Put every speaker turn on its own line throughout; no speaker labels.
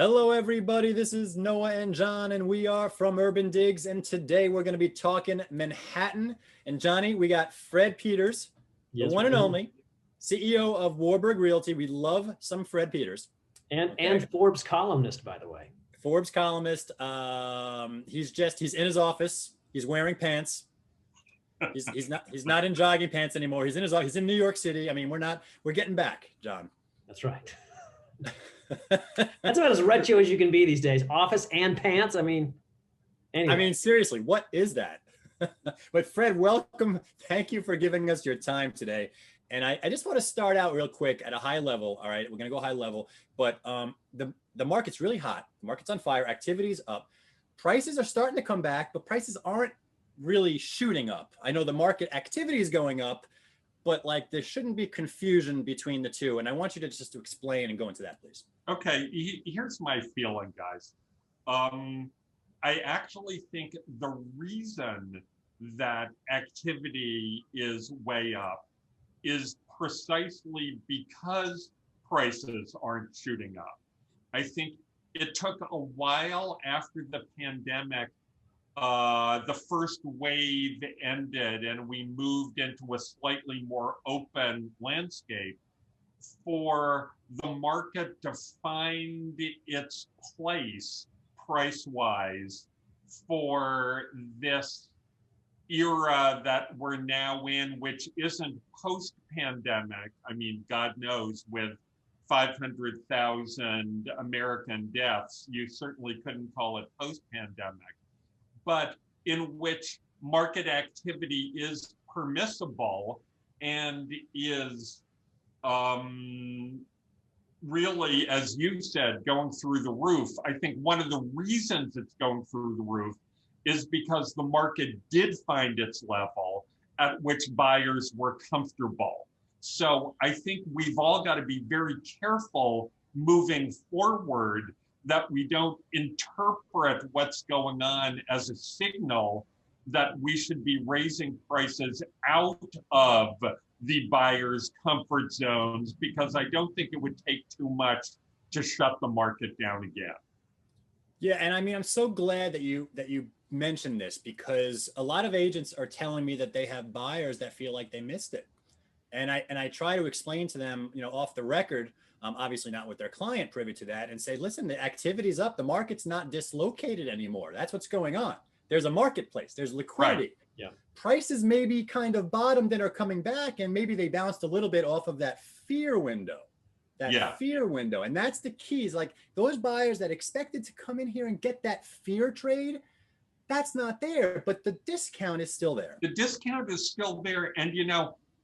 Hello, everybody. This is Noah and John, and we are from UrbanDigs. And today we're going to be talking Manhattan. And Johnny, we got Fred Peters, the
Yes,
one
we
and
do.
only CEO of Warburg Realty. We love some Fred Peters.
And
Okay.
and Forbes columnist, by the way.
Forbes columnist. He's in his office. He's wearing pants. He's not in jogging pants anymore. He's in his office. He's in New York City. I mean, we're getting back, John.
That's right. That's about as retro as you can be these days. Office and pants. Anyway.
I mean, seriously, what is that? But Fred, welcome. Thank you for giving us your time today. And I just want to start out real quick at a high level. All right, we're going to go high level, but the market's really hot. The market's on fire. Activity's up. Prices are starting to come back, but prices aren't really shooting up. I know the market activity is going up, but like there shouldn't be confusion between the two. And I want you to just to explain and go into that, please.
Okay, here's my feeling, guys. I actually think the reason that activity is way up is precisely because prices aren't shooting up. I think it took a while after the pandemic, the first wave ended and we moved into a slightly more open landscape for the market to find its place price-wise for this era that we're now in, which isn't post-pandemic. I mean, God knows, with 500,000 American deaths, you certainly couldn't call it post-pandemic, but in which market activity is permissible and is really, as you said, going through the roof. I think one of the reasons it's going through the roof is because the market did find its level at which buyers were comfortable. So I think we've all got to be very careful moving forward that we don't interpret what's going on as a signal that we should be raising prices out of the buyer's comfort zones, because I don't think it would take too much to shut the market down again.
Yeah, and I mean, I'm so glad that you mentioned this, because a lot of agents are telling me that they have buyers that feel like they missed it. And I try to explain to them, off the record, obviously not with their client privy to that, and say, listen, the activity's up. The market's not dislocated anymore. That's what's going on. There's a marketplace. There's liquidity.
Right.
Yeah.
Prices maybe kind of bottomed and are coming back, and maybe they bounced a little bit off of that fear window. Fear window. And that's the key, is like those buyers that expected to come in here and get that fear trade, that's not there, but the discount is still there.
The discount is still there. And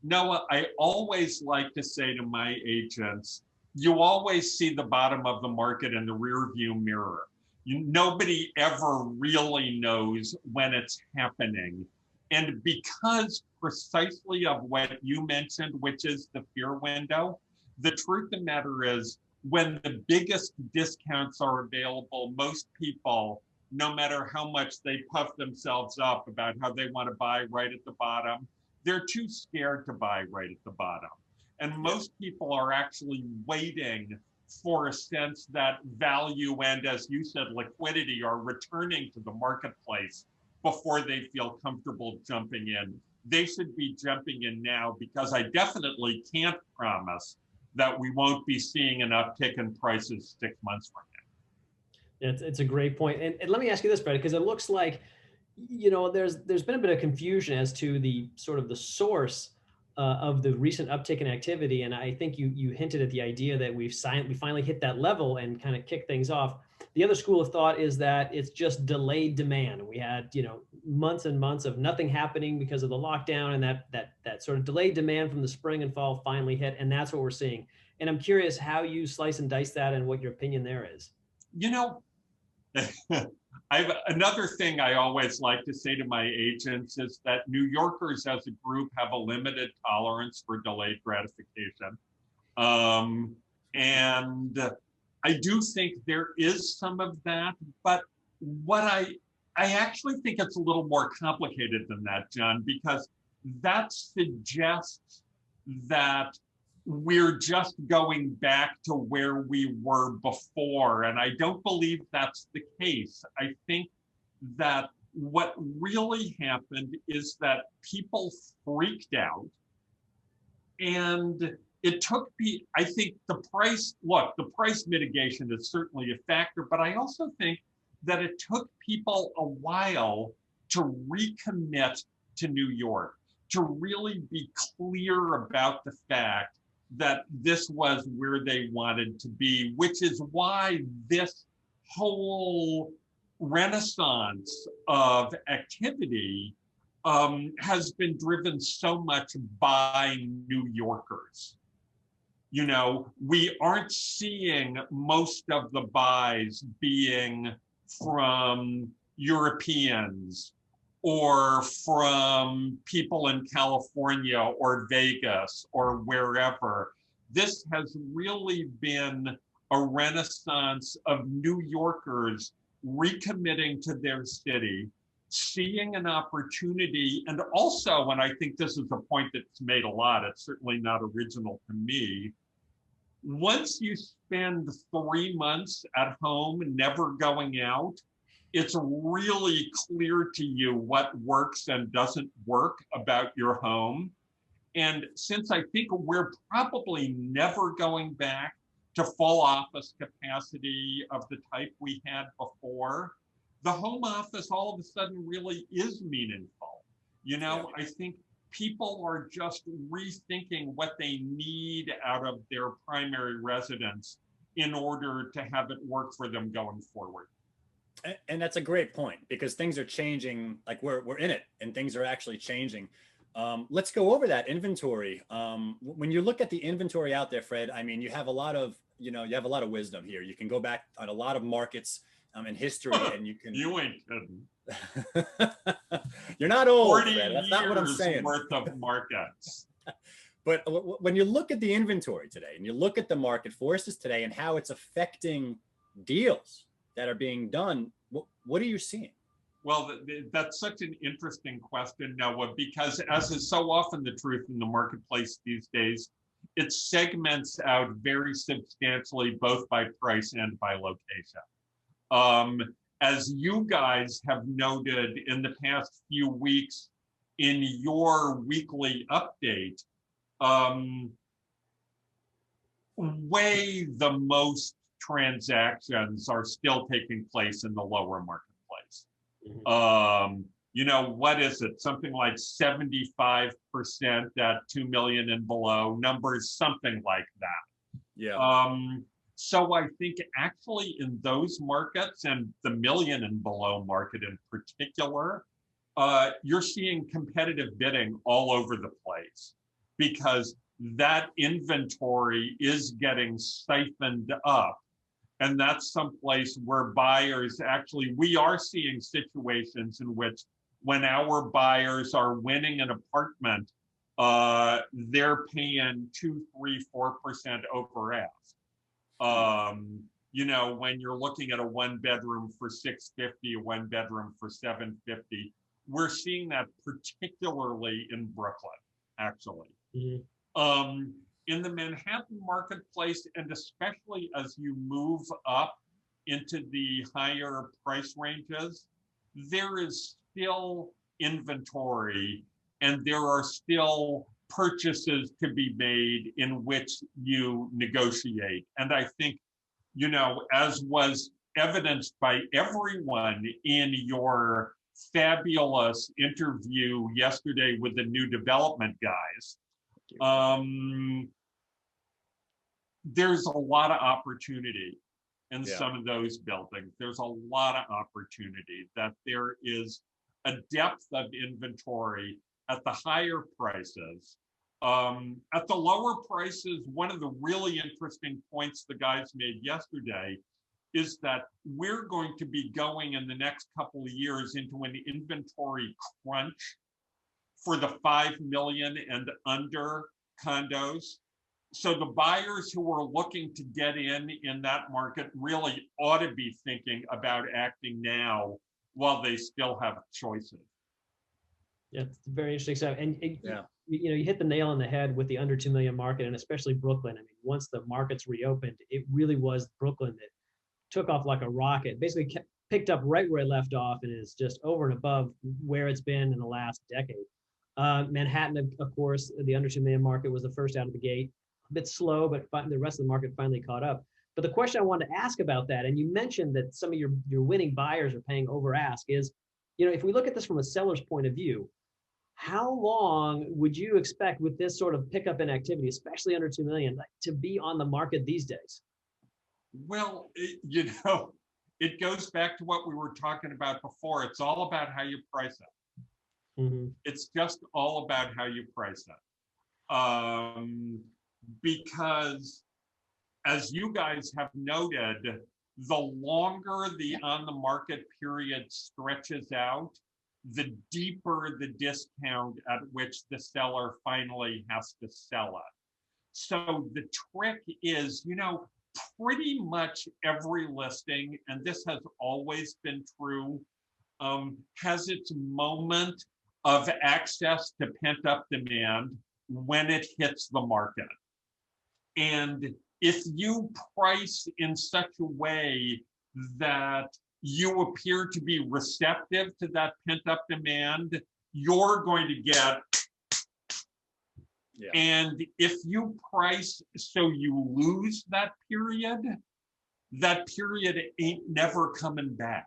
Noah, I always like to say to my agents, you always see the bottom of the market in the rear view mirror. Nobody ever really knows when it's happening. And because precisely of what you mentioned, which is the fear window, the truth of the matter is, when the biggest discounts are available, most people, no matter how much they puff themselves up about how they want to buy right at the bottom, they're too scared to buy right at the bottom. And most people are actually waiting for a sense that value and, as you said, liquidity are returning to the marketplace before they feel comfortable jumping in. They should be jumping in now, because I definitely can't promise that we won't be seeing an uptick in prices 6 months from now.
It's a great point. And let me ask you this, Brett, because it looks like, there's been a bit of confusion as to the sort of the source of the recent uptick in activity. And I think you hinted at the idea that we finally hit that level and kind of kick things off. The other school of thought is that it's just delayed demand. We had, months and months of nothing happening because of the lockdown, and that sort of delayed demand from the spring and fall finally hit. And that's what we're seeing. And I'm curious how you slice and dice that and what your opinion there is.
Another thing I always like to say to my agents is that New Yorkers as a group have a limited tolerance for delayed gratification. And I do think there is some of that, but what I actually think it's a little more complicated than that, John, because that suggests that we're just going back to where we were before. And I don't believe that's the case. I think that what really happened is that people freaked out, and it took me, I think the price mitigation is certainly a factor, but I also think that it took people a while to recommit to New York, to really be clear about the fact that this was where they wanted to be, which is why this whole renaissance of activity has been driven so much by New Yorkers. You know, we aren't seeing most of the buys being from Europeans or from people in California or Vegas or wherever. This has really been a renaissance of New Yorkers recommitting to their city, seeing an opportunity, and also, and I think this is a point that's made a lot, it's certainly not original to me, once you spend 3 months at home, never going out, it's really clear to you what works and doesn't work about your home. And since I think we're probably never going back to full office capacity of the type we had before, the home office all of a sudden really is meaningful. You know, I think people are just rethinking what they need out of their primary residence in order to have it work for them going forward.
And that's a great point, because things are changing, like we're in it and things are actually changing. Let's go over that inventory. When you look at the inventory out there, Fred, I mean, you have a lot of wisdom here. You can go back on a lot of markets in history, and you can.
You ain't kidding.
You're not old,
40
Fred. That's not what I'm saying.
Worth of markets.
But when you look at the inventory today, and you look at the market forces today, and how it's affecting deals that are being done, what are you seeing?
Well, that's such an interesting question, Noah, because as is so often the truth in the marketplace these days, it segments out very substantially, both by price and by location. As you guys have noted in the past few weeks in your weekly update, way the most transactions are still taking place in the lower marketplace. You know, what is it? Something like 75% at 2 million and below, numbers, something like that.
Yeah.
So I think actually in those markets, and the million and below market in particular, you're seeing competitive bidding all over the place, because that inventory is getting siphoned up. And that's someplace where buyers actually, we are seeing situations in which when our buyers are winning an apartment, they're paying 2, 3, 4% over ask. You know, when you're looking at a 1-bedroom for $650, a 1-bedroom for $750, we're seeing that particularly in Brooklyn, actually. In the Manhattan marketplace, and especially as you move up into the higher price ranges, there is still inventory and there are still purchases to be made in which you negotiate. And I think, you know, as was evidenced by everyone in your fabulous interview yesterday with the new development guys, there's a lot of opportunity in some of those buildings. There's a lot of opportunity, that there is a depth of inventory at the higher prices. At the lower prices, one of the really interesting points the guys made yesterday is that we're going to be going in the next couple of years into an inventory crunch for the 5 million and under condos. So the buyers who are looking to get in that market really ought to be thinking about acting now while they still have choices.
Yeah, it's very interesting stuff. And you hit the nail on the head with the under 2 million market, and especially Brooklyn. I mean, once the markets reopened, it really was Brooklyn that took off like a rocket, basically picked up right where it left off, and is just over and above where it's been in the last decade. Manhattan, of course, the under 2 million market was the first out of the gate, a bit slow, but the rest of the market finally caught up. But the question I wanted to ask about that, and you mentioned that some of your winning buyers are paying over ask, is, if we look at this from a seller's point of view, how long would you expect with this sort of pickup in activity, especially under 2 million, to be on the market these days?
Well, it goes back to what we were talking about before. It's all about how you price it.
Mm-hmm.
It's just all about how you price it. Because as you guys have noted, the longer the on the market period stretches out, the deeper the discount at which the seller finally has to sell it. So the trick is, pretty much every listing, and this has always been true, has its moment of access to pent-up demand when it hits the market. And if you price in such a way that you appear to be receptive to that pent-up demand, you're going to get.
Yeah.
And if you price so you lose that period ain't never coming back.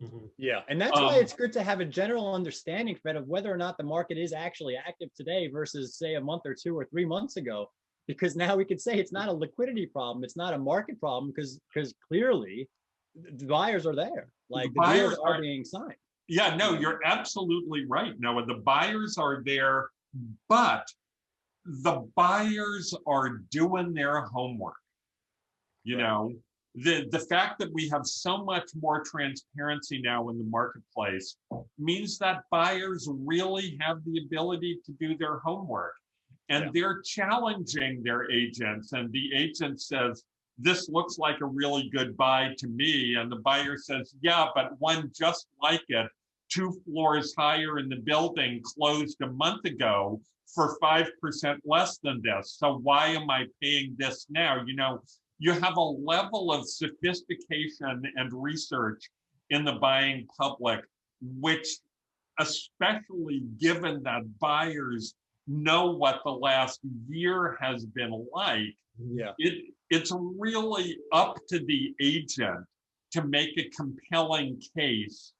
Mm-hmm. Yeah, and that's why it's good to have a general understanding, Fred, of whether or not the market is actually active today versus, say, a month or 2 or 3 months ago. Because now we could say it's not a liquidity problem, it's not a market problem, because clearly the buyers are there. Like the deals are being signed.
Yeah, no, you're absolutely right, Noah. The buyers are there, but the buyers are doing their homework. The fact that we have so much more transparency now in the marketplace means that buyers really have the ability to do their homework. And they're challenging their agents, and the agent says, this looks like a really good buy to me. And the buyer says, yeah, but one just like it, 2 floors higher in the building, closed a month ago for 5% less than this. So why am I paying this now? You have a level of sophistication and research in the buying public, which, especially given that buyers know what the last year has been like, it's really up to the agent to make a compelling case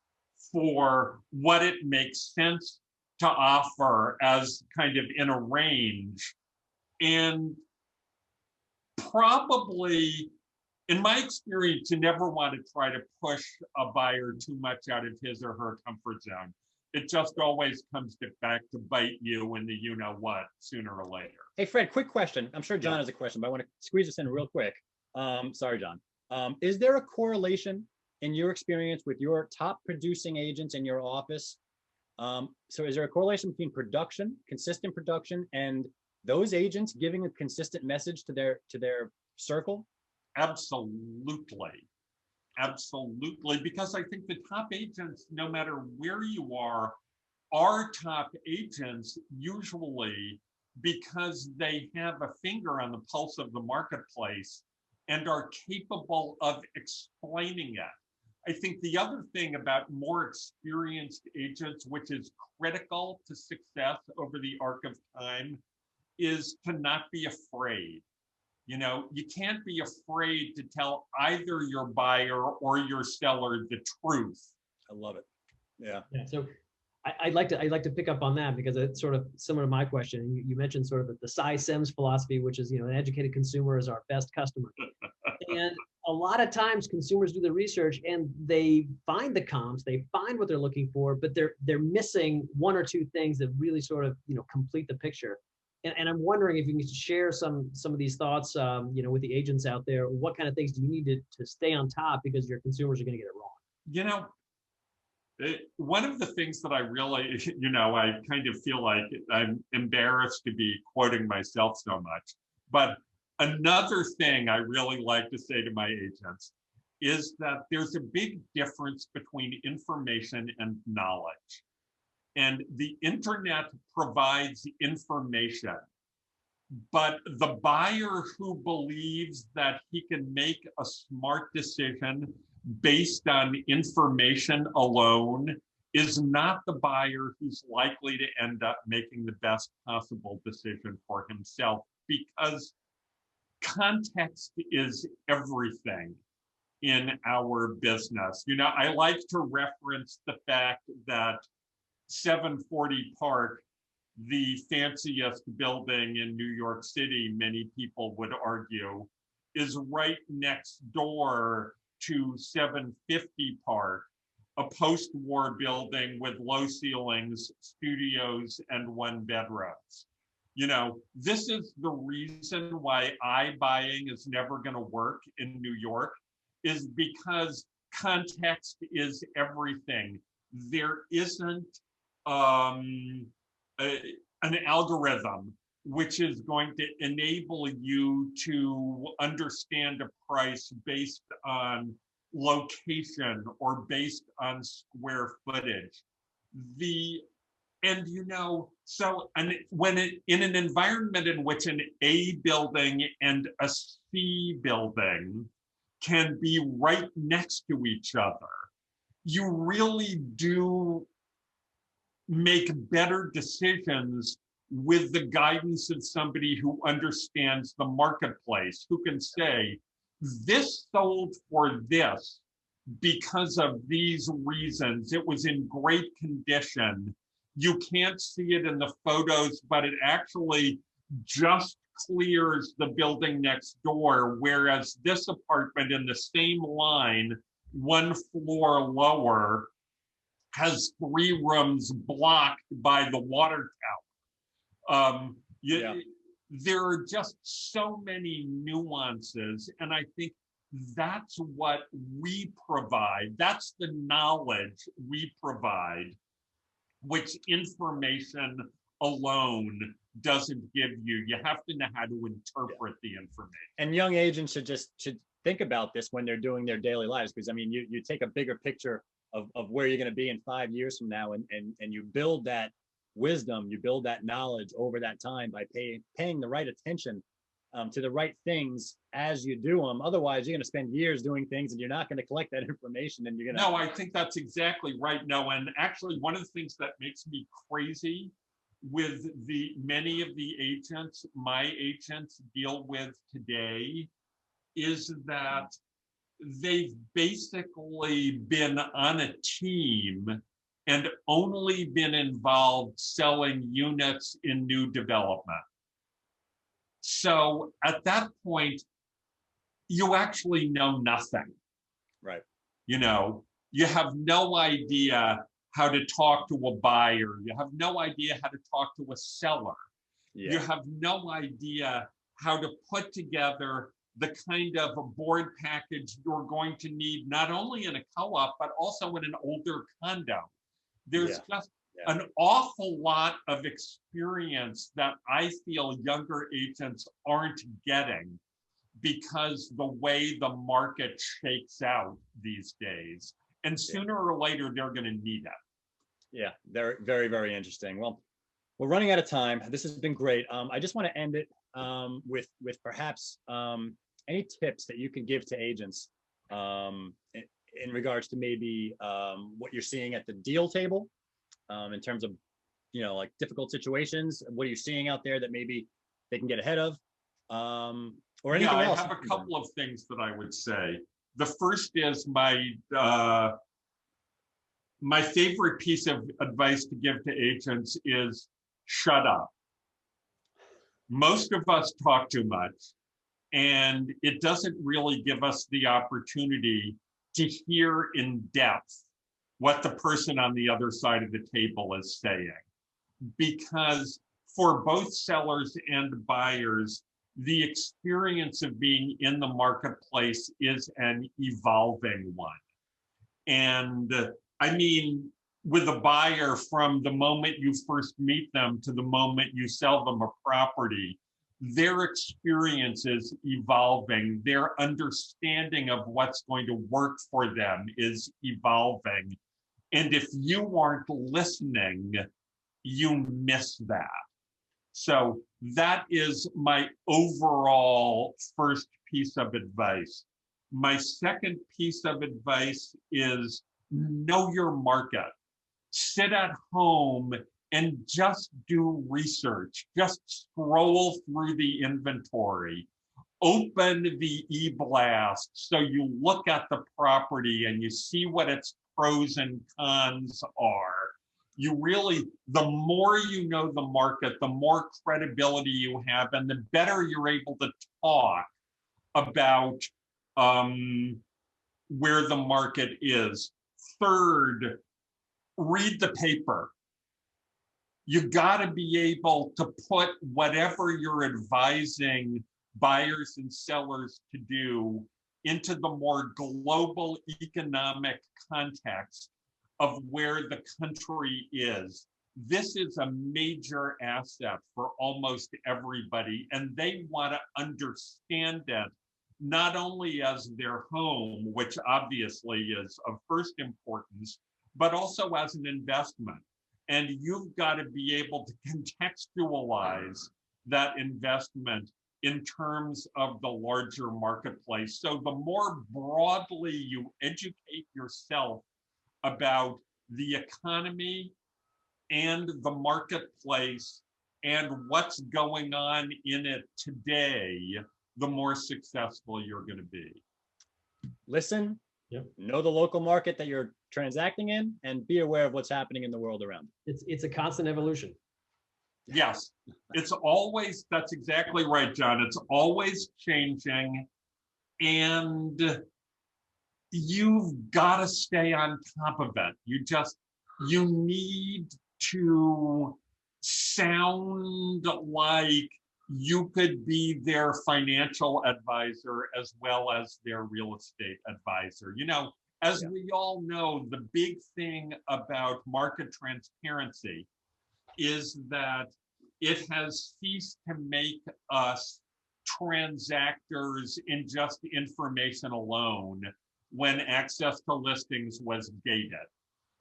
for what it makes sense to offer as kind of in a range. And probably, in my experience, you never want to try to push a buyer too much out of his or her comfort zone. It just always comes back to bite you in the you-know-what sooner or later.
Hey, Fred, quick question. I'm sure John has a question, but I want to squeeze this in real quick. Sorry, John. Is there a correlation in your experience with your top producing agents in your office? So is there a correlation between production, consistent production, and those agents giving a consistent message to their circle?
Absolutely. Absolutely, because I think the top agents, no matter where you are top agents usually because they have a finger on the pulse of the marketplace and are capable of explaining it. I think the other thing about more experienced agents, which is critical to success over the arc of time, is to not be afraid. You can't be afraid to tell either your buyer or your seller the truth.
I love it. Yeah.
So I'd like to pick up on that because it's sort of similar to my question. You mentioned sort of the Cy Sims philosophy, which is, an educated consumer is our best customer. And a lot of times consumers do the research and they find the comps, they find what they're looking for, but they're missing 1 or 2 things that really sort of, complete the picture. And I'm wondering if you can share some of these thoughts, with the agents out there. What kind of things do you need to stay on top because your consumers are going to get it wrong?
One of the things that I really, I kind of feel like I'm embarrassed to be quoting myself so much, but another thing I really like to say to my agents is that there's a big difference between information and knowledge. And the internet provides information. But the buyer who believes that he can make a smart decision based on information alone is not the buyer who's likely to end up making the best possible decision for himself, because context is everything in our business. You know, I like to reference the fact that 740 Park, the fanciest building in New York City, many people would argue, is right next door to 750 Park, a post-war building with low ceilings, studios, and one bedrooms. You know, this is the reason why iBuying is never going to work in New York, is because context is everything. There isn't an algorithm which is going to enable you to understand a price based on location or based on square footage. And you know, so in an environment in which an A building and a C building can be right next to each other, you really do make better decisions with the guidance of somebody who understands the marketplace, who can say, this sold for this because of these reasons. It was in great condition. You can't see it in the photos, but it actually just clears the building next door, whereas this apartment in the same line, one floor lower, has 3 rooms blocked by the water tower. There are just so many nuances, and I think that's what we provide. That's the knowledge we provide, which information alone doesn't give you. You have to know how to interpret the information.
And young agents should think about this when they're doing their daily lives, because I mean, you take a bigger picture of where you're going to be in 5 years from now, and you build that wisdom, you build that knowledge over that time by paying the right attention to the right things as you do them. Otherwise, you're going to spend years doing things and you're not going to collect that information, and you're going to.
No, I think that's exactly right. No, and actually one of the things that makes me crazy with many of the agents my agents deal with today is that they've basically been on a team and only been involved selling units in new development. So at that point, you actually know nothing.
Right.
You know, you have no idea how to talk to a buyer. You have no idea how to talk to a seller.
Yeah.
You have no idea how to put together the kind of a board package you're going to need, not only in a co-op, but also in an older condo. There's just an awful lot of experience that I feel younger agents aren't getting because the way the market shakes out these days. And sooner or later, they're going to need it.
Yeah, they're very, very interesting. Well, we're running out of time. This has been great. I just want to end it with perhaps any tips that you can give to agents in regards to maybe what you're seeing at the deal table in terms of, you know, like difficult situations. What are you seeing out there that maybe they can get ahead of, or anything else?
I have a couple of things that I would say. The first is my favorite piece of advice to give to agents is shut up. Most of us talk too much, and it doesn't really give us the opportunity to hear in depth what the person on the other side of the table is saying. Because for both sellers and buyers, the experience of being in the marketplace is an evolving one. And I mean, with a buyer, from the moment you first meet them to the moment you sell them a property, their experience is evolving. Their understanding of what's going to work for them is evolving. And if you aren't listening, you miss that. So that is my overall first piece of advice. My second piece of advice is know your market. Sit at home and just do research. Just scroll through the inventory. Open the e-blast so you look at the property and you see what its pros and cons are. You really, the more you know the market, the more credibility you have, and the better you're able to talk about where the market is. Third, read the paper. You got to be able to put whatever you're advising buyers and sellers to do into the more global economic context of where the country is. This is a major asset for almost everybody, and they want to understand it not only as their home, which obviously is of first importance, but also as an investment. And you've got to be able to contextualize that investment in terms of the larger marketplace. So the more broadly you educate yourself about the economy and the marketplace and what's going on in it today, the more successful you're going to be.
Listen,
Yep.
know the local market that you're transacting in, and be aware of what's happening in the world around you.
It's a constant evolution.
Yes, it's always, that's exactly right, John. It's always changing, and you've got to stay on top of it. You need to sound like you could be their financial advisor as well as their real estate advisor. You know, as we all know, the big thing about market transparency is that it has ceased to make us transactors in just information alone when access to listings was gated.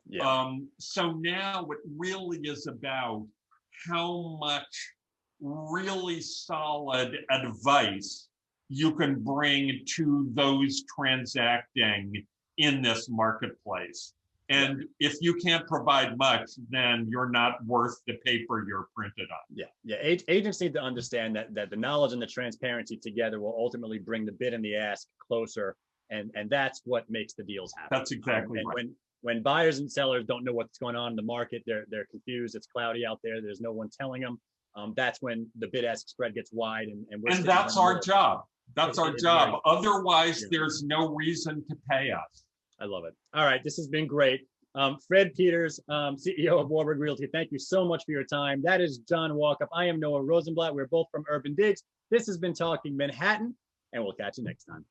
Yeah.
So now it really is about how much really solid advice you can bring to those transacting in this marketplace. And if you can't provide much, then you're not worth the paper you're printed on.
Yeah. Agents need to understand that the knowledge and the transparency together will ultimately bring the bid and the ask closer, and that's what makes the deals happen.
That's exactly right.
When buyers and sellers don't know what's going on in the market, they're confused. It's cloudy out there. There's no one telling them. That's when the bid-ask spread gets wide, and
that's our job. That's our job. Otherwise, there's no reason to pay us.
I love it. All right, this has been great. Fred Peters, CEO of Warburg Realty, thank you so much for your time. That is John Walkup. I am Noah Rosenblatt. We're both from UrbanDigs. This has been Talking Manhattan, and we'll catch you next time.